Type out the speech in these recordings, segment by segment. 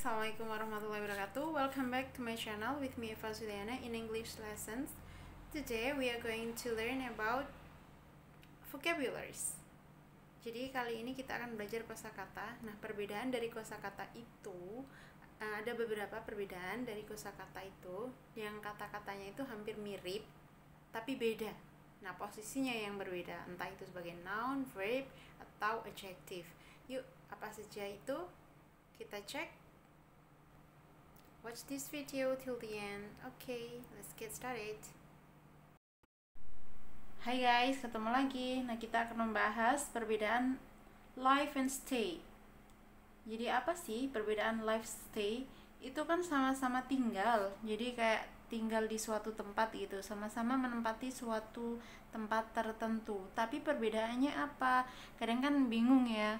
Assalamualaikum warahmatullahi wabarakatuh. Welcome back to my channel with me Eva Suliana in English lessons. Today we are going to learn about vocabularies. Jadi kali ini kita akan belajar kosakata. Nah, perbedaan dari kosakata itu ada beberapa perbedaan dari kosakata itu yang kata-katanya itu hampir mirip tapi beda. Nah, posisinya yang berbeda, entah itu sebagai noun, verb, atau adjective. Yuk, apa saja itu? Kita cek. Watch this video till the end. Okay, let's get started. Hai guys, ketemu lagi. Nah, kita akan membahas perbedaan live and stay. Jadi apa sih perbedaan live stay? Itu kan sama-sama tinggal. Jadi kayak tinggal di suatu tempat gitu, sama-sama menempati suatu tempat tertentu. Tapi perbedaannya apa? Kadang kan bingung ya.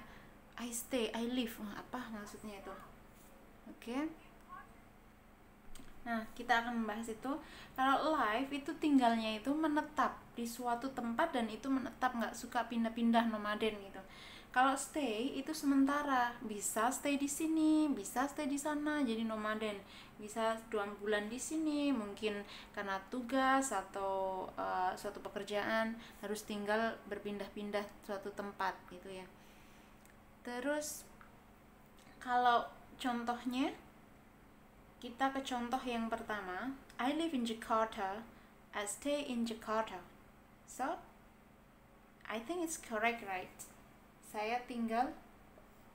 I stay, I live. Apa maksudnya itu? Oke. Nah, kita akan membahas itu. Kalau live itu tinggalnya itu menetap di suatu tempat dan itu menetap, nggak suka pindah-pindah, nomaden gitu. Kalau stay itu sementara, bisa stay di sini, bisa stay di sana, jadi nomaden. Bisa 2 bulan di sini, mungkin karena tugas atau suatu pekerjaan harus tinggal berpindah-pindah suatu tempat gitu ya. Terus kalau contohnya, kita ke contoh yang pertama. I live in Jakarta, I stay in Jakarta. So, I think it's correct, right? Saya tinggal,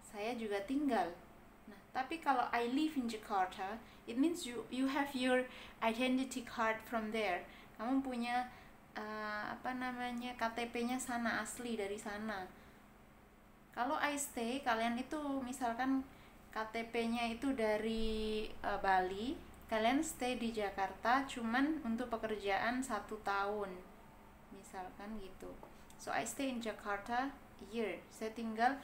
saya juga tinggal. Nah, tapi kalau I live in Jakarta, it means you have your identity card from there. Kamu punya KTP-nya sana, asli dari sana. Kalau I stay, kalian itu misalkan KTP-nya itu dari Bali, kalian stay di Jakarta cuman untuk pekerjaan 1 tahun, misalkan gitu. So I stay in Jakarta a year, saya tinggal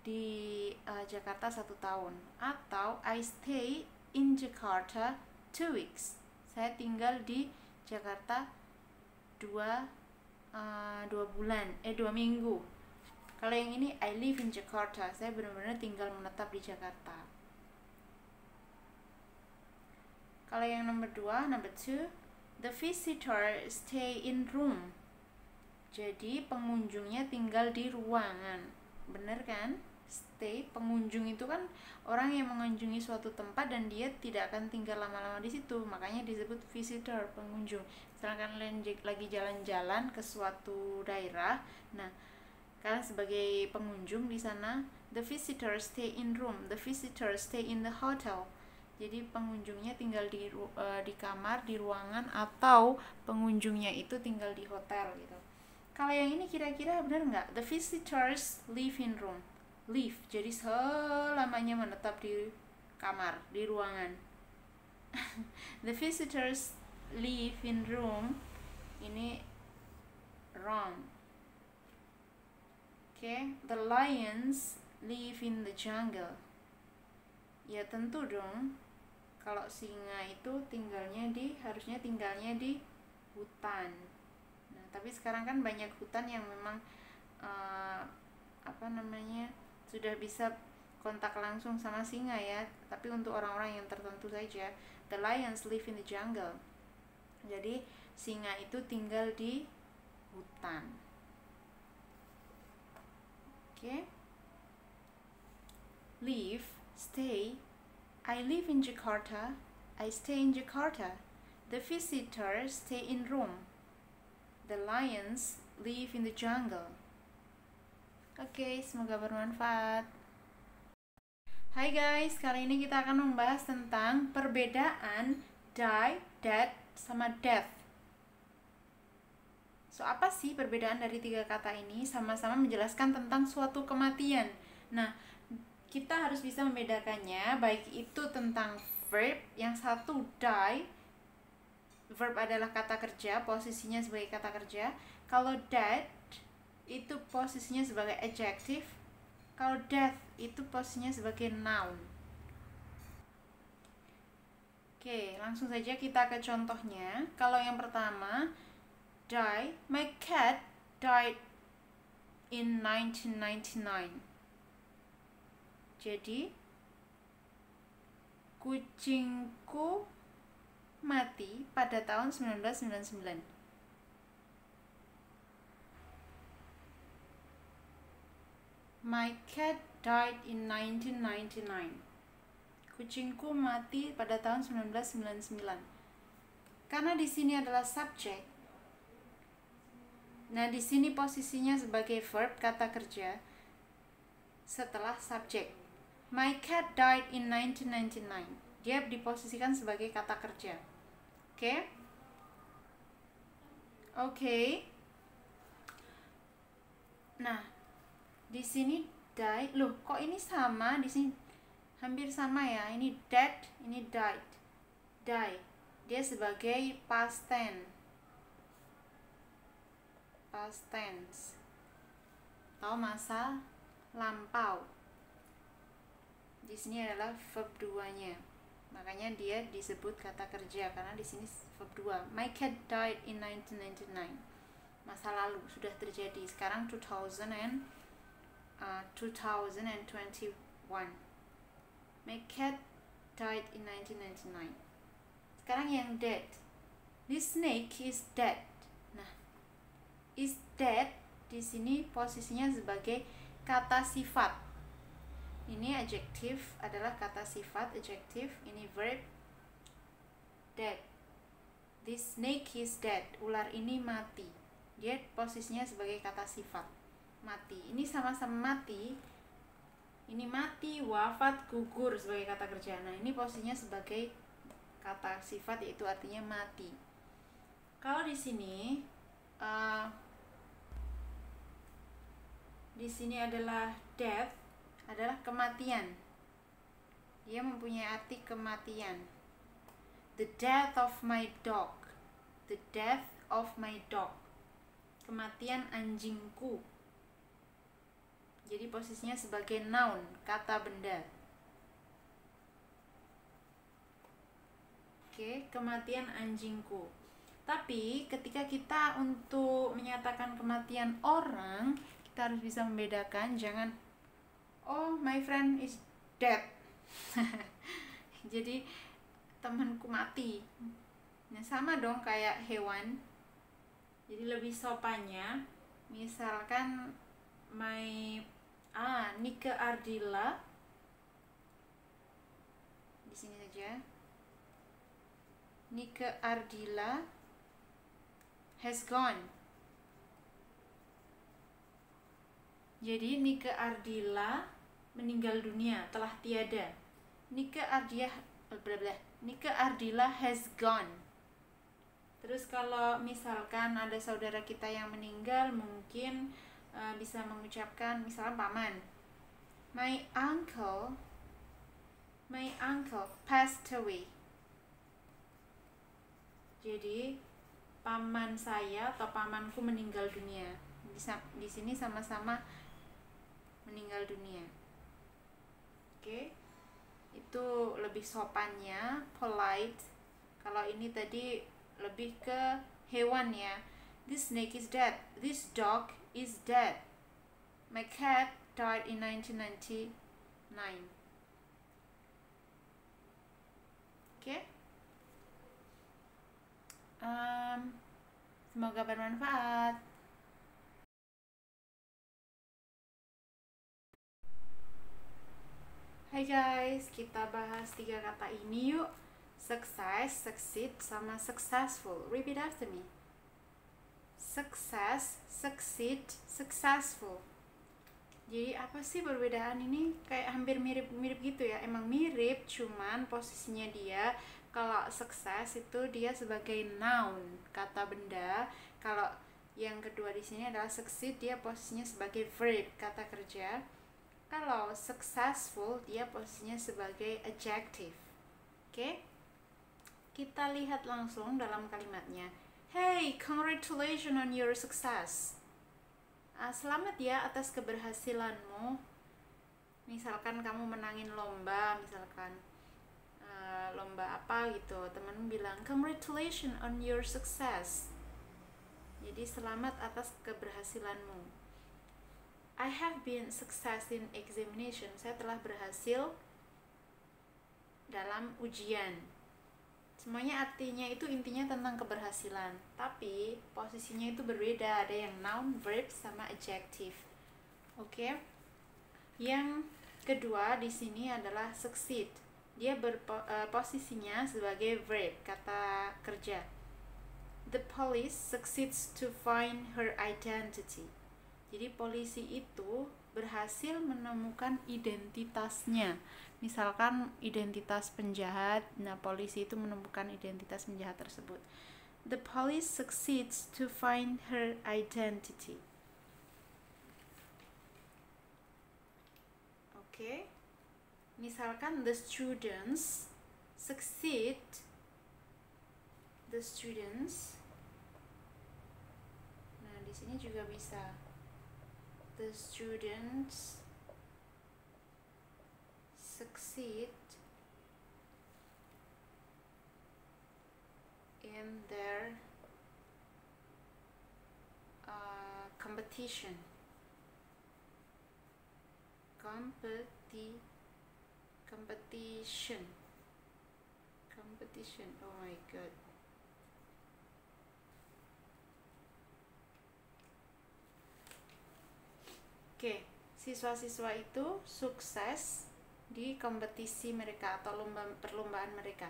di Jakarta 1 tahun. Atau I stay in Jakarta 2 weeks, saya tinggal di Jakarta 2 minggu. Kalau yang ini I live in Jakarta, saya benar-benar tinggal menetap di Jakarta. Kalau yang number 2, the visitor stay in room. Jadi pengunjungnya tinggal di ruangan. Bener kan? Stay, pengunjung itu kan orang yang mengunjungi suatu tempat dan dia tidak akan tinggal lama-lama di situ. Makanya disebut visitor, pengunjung. Misalkan kalian lagi jalan-jalan ke suatu daerah, nah kalian sebagai pengunjung di sana, the visitor stay in room, the visitor stay in the hotel. Jadi pengunjungnya tinggal di kamar, di ruangan, atau pengunjungnya itu tinggal di hotel gitu. Kalau yang ini kira-kira benar nggak? The visitors live in room. Live, jadi selamanya menetap di kamar, di ruangan. The visitors live in room, ini wrong. The lions live in the jungle. Ya tentu dong. Kalau singa itu harusnya tinggalnya di hutan. Nah, tapi sekarang kan banyak hutan yang memang sudah bisa kontak langsung sama singa ya. Tapi untuk orang-orang yang tertentu saja. The lions live in the jungle. Jadi singa itu tinggal di hutan. Live, stay. I live in Jakarta, I stay in Jakarta. The visitors stay in room. The lions live in the jungle. Semoga bermanfaat. Hai guys, kali ini kita akan membahas tentang perbedaan die, dead, sama death. So, apa sih perbedaan dari 3 kata ini? Sama-sama menjelaskan tentang suatu kematian. Nah, kita harus bisa membedakannya, baik itu tentang verb, yang satu die, verb adalah kata kerja, posisinya sebagai kata kerja. Kalau dead, itu posisinya sebagai adjective. Kalau death, itu posisinya sebagai noun. Langsung saja kita ke contohnya. Kalau yang pertama, die, my cat died in 1999. Jadi Kucingku mati pada tahun 1999. My cat died in 1999. Kucingku mati pada tahun 1999. Karena di sini adalah subjek. Nah, di sini posisinya sebagai verb kata kerja setelah subjek. My cat died in 1999. Dia diposisikan sebagai kata kerja. Oke? Oke. Nah, di sini die. Loh, kok ini sama? Di sini hampir sama ya. Ini dead, ini died. Die. Dia sebagai past tense. Past tense. Atau masa lampau. Di sini adalah verb 2-nya. Makanya dia disebut kata kerja karena di sini verb 2. My cat died in 1999. Masa lalu sudah terjadi. Sekarang 2021. My cat died in 1999. Sekarang yang dead. This snake is dead. Nah, is dead di sini posisinya sebagai kata sifat. Ini adjektif adalah kata sifat adjektif, ini verb dead. This snake is dead. Ular ini mati. Dia posisinya sebagai kata sifat. Mati. Ini sama-sama mati. Ini mati, wafat, gugur sebagai kata kerja. Nah, ini posisinya sebagai kata sifat yaitu artinya mati. Kalau di sini adalah death, adalah kematian. Dia mempunyai arti kematian. The death of my dog. The death of my dog. Kematian anjingku. Jadi posisinya sebagai noun, kata benda. Oke, kematian anjingku. Tapi ketika kita untuk menyatakan kematian orang, kita harus bisa membedakan. Jangan, oh my friend is dead. Jadi temanku mati. Nah, sama dong kayak hewan. Jadi lebih sopannya, misalkan Nike Ardila di sini saja. Nike Ardila has gone. Jadi Nike Ardila meninggal dunia, telah tiada. Nike Ardila has gone. Terus kalau misalkan ada saudara kita yang meninggal, mungkin bisa mengucapkan misalnya paman. My uncle passed away. Jadi paman saya atau pamanku meninggal dunia. Di sini sama-sama meninggal dunia. Oke. Itu lebih sopannya, polite. Kalau ini tadi lebih ke hewan ya. This snake is dead. This dog is dead. My cat died in 1999. Oke. Semoga bermanfaat. Hai guys, kita bahas 3 kata ini yuk. Success, succeed, sama successful. Repeat after me. Success, succeed, successful. Jadi apa sih perbedaan ini? Kayak hampir mirip-mirip gitu ya. Emang mirip, cuman posisinya dia kalau sukses itu dia sebagai noun, kata benda. Kalau yang kedua di sini adalah succeed, dia posisinya sebagai verb, kata kerja. Kalau successful, dia posisinya sebagai adjective. Oke? Kita lihat langsung dalam kalimatnya. Hey, congratulations on your success. Selamat ya atas keberhasilanmu. Misalkan kamu menangin lomba, misalkan lomba apa gitu, temanmu bilang congratulations on your success. Jadi selamat atas keberhasilanmu. I have been success in examination. Saya telah berhasil dalam ujian. Semuanya artinya itu intinya tentang keberhasilan, tapi posisinya itu berbeda, ada yang noun, verb, sama adjective. Oke. Yang kedua di sini adalah succeed. Dia posisinya sebagai verb, kata kerja. The police succeeds to find her identity. Jadi polisi itu berhasil menemukan identitasnya. Misalkan identitas penjahat, nah polisi itu menemukan identitas penjahat tersebut. The police succeeds to find her identity. Oke. Misalkan the students succeed. The students. Nah, di sini juga bisa. The students succeed in their competition. Competition. Oh my god. Oke, siswa-siswa itu sukses di kompetisi mereka atau perlombaan mereka.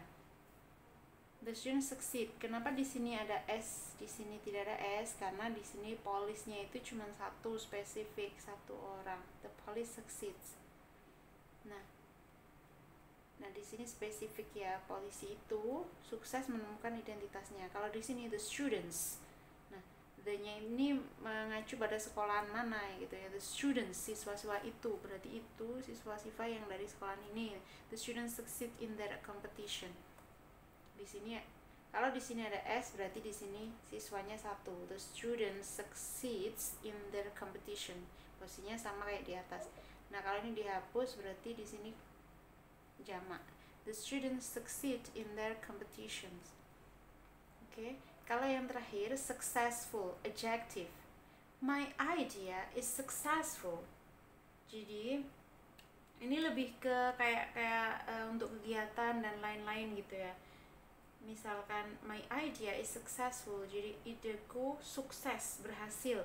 The students succeed. Kenapa di sini ada S, di sini tidak ada S? Karena di sini polisnya itu cuma satu, spesifik, satu orang. The police succeeds. Nah di sini spesifik ya, polisi itu sukses menemukan identitasnya. Kalau di sini the students, nah the-nya ini mengacu pada sekolahan mana gitu ya. The students, siswa-siswa itu, berarti itu siswa-siswa yang dari sekolahan ini. The students succeed in their competition. Di sini kalau di sini ada S, berarti di sini siswanya satu. The students succeeds in their competition. Posisinya sama kayak di atas. Nah kalau ini dihapus, berarti di sini jamak. The students succeed in their competitions. Oke. Kalau yang terakhir successful, adjective. My idea is successful. Jadi ini lebih ke kayak untuk kegiatan dan lain-lain gitu ya. Misalkan my idea is successful, jadi ideku sukses, berhasil.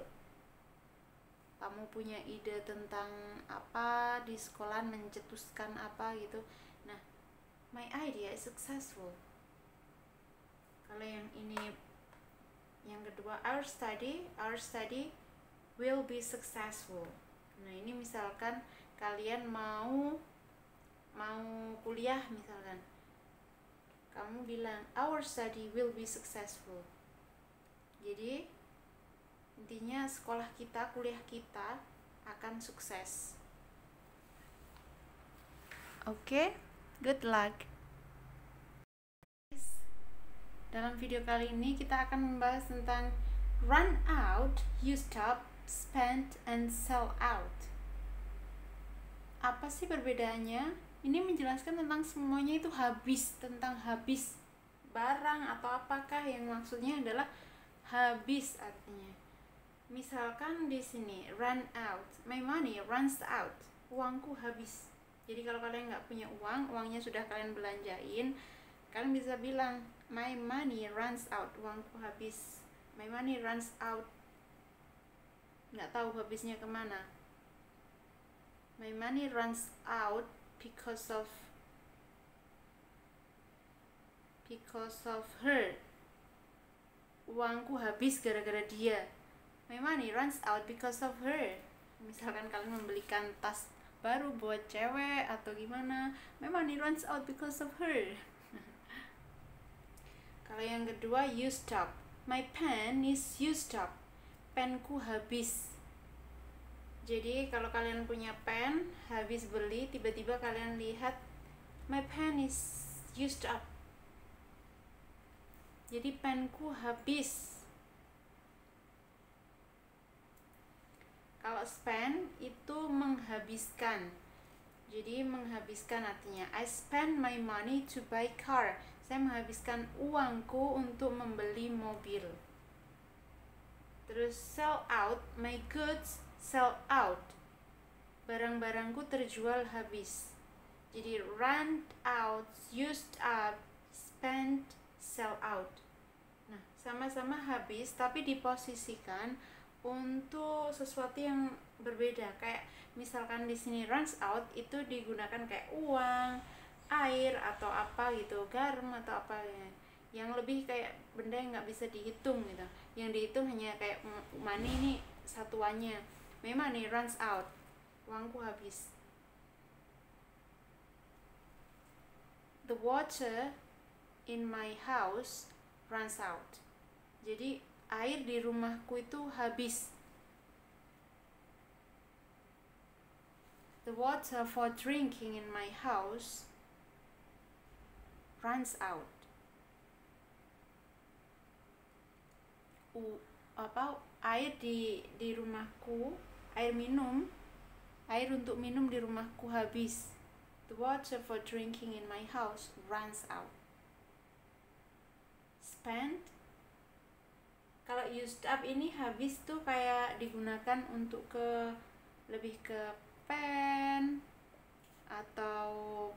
Kamu punya ide tentang apa di sekolah, mencetuskan apa gitu. Nah, my idea is successful. Kalau yang ini, yang kedua, our study will be successful. Nah, ini misalkan kalian mau kuliah misalkan. Kamu bilang our study will be successful. Jadi intinya sekolah kita, kuliah kita akan sukses. Oke, good luck. Dalam video kali ini kita akan membahas tentang run out, use up, spend, and sell out. Apa sih perbedaannya? Ini menjelaskan tentang semuanya itu habis, tentang habis barang atau apakah, yang maksudnya adalah habis artinya. Misalkan di sini run out, my money runs out, uangku habis. Jadi kalau kalian nggak punya uang, uangnya sudah kalian belanjain, kalian bisa bilang my money runs out, uangku habis. My money runs out, nggak tahu habisnya kemana. My money runs out because of her. Uangku habis gara-gara dia. My money runs out because of her. Misalkan kalian membelikan tas baru buat cewek atau gimana, my money runs out because of her. Kalau yang kedua, used up. My pen is used up. Penku habis. Jadi kalau kalian punya pen, habis beli, tiba-tiba kalian lihat my pen is used up. Jadi penku habis. Kalau spend itu menghabiskan. Jadi menghabiskan artinya I spend my money to buy car. Saya menghabiskan uangku untuk membeli mobil. Terus sell out, my goods sell out. Barang-barangku terjual habis. Jadi run out, used up, spent, sell out. Nah, sama-sama habis tapi diposisikan untuk sesuatu yang berbeda. Kayak misalkan di sini runs out itu digunakan kayak uang, air atau apa gitu, garam atau apa ya. Yang lebih kayak benda yang nggak bisa dihitung gitu. Yang dihitung hanya kayak money ini satuannya. My money runs out. Uangku habis. The water in my house runs out. Jadi air di rumahku itu habis. The water for drinking in my house runs out. Air di rumahku, air untuk minum di rumahku habis. The water for drinking in my house runs out. Spent, kalau used up ini habis tuh kayak digunakan untuk lebih ke pen atau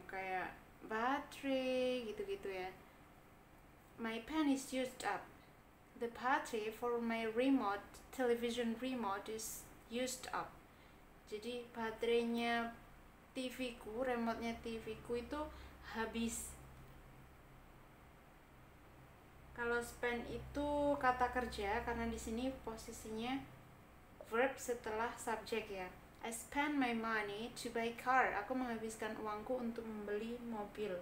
kayak baterai gitu-gitu ya. My pen is used up. The battery for my television remote is used up. Jadi baterainya remote-nya TV-ku itu habis. Kalau spend itu kata kerja karena di sini posisinya verb setelah subjek ya. I spend my money to buy car. Aku menghabiskan uangku untuk membeli mobil.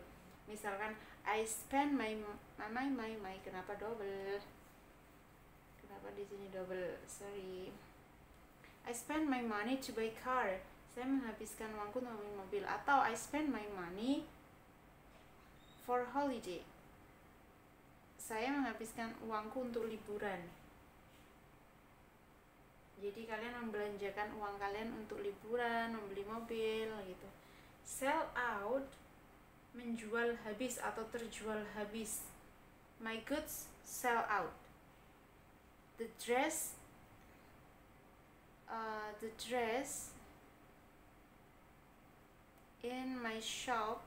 Misalkan I spend my kenapa double? Kenapa di sini double? Sorry. I spend my money to buy car. Saya menghabiskan uangku untuk membeli mobil. Atau I spend my money for holiday. Saya menghabiskan uangku untuk liburan. Jadi kalian membelanjakan uang kalian untuk liburan, membeli mobil gitu. Sell out, menjual habis atau terjual habis. My goods sell out. The dress in my shop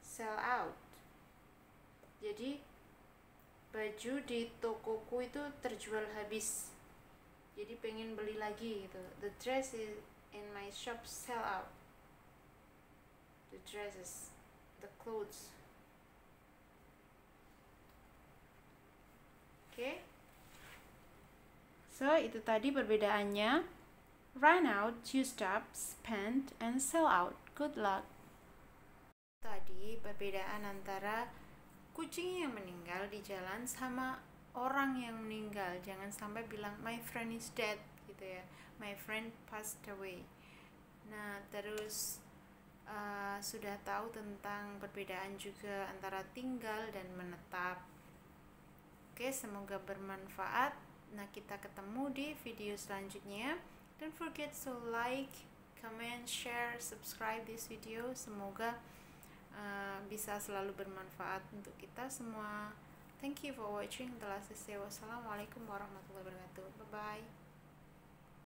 sell out. Jadi baju di tokoku itu terjual habis. Jadi pengen beli lagi gitu. The dress in my shop sell out. The dresses, the clothes. Okay. So itu tadi perbedaannya. Run out, used up, spent, and sell out. Good luck. Tadi perbedaan antara kucing yang meninggal di jalan sama orang yang meninggal. Jangan sampai bilang my friend is dead gitu ya. My friend passed away. Nah, terus sudah tahu tentang perbedaan juga antara tinggal dan menetap. Oke, semoga bermanfaat. Nah, kita ketemu di video selanjutnya. Don't forget to like, comment, share, subscribe this video. Semoga bisa selalu bermanfaat untuk kita semua. Thank you for watching. Telah selesai. Wassalamualaikum warahmatullahi wabarakatuh. Bye bye.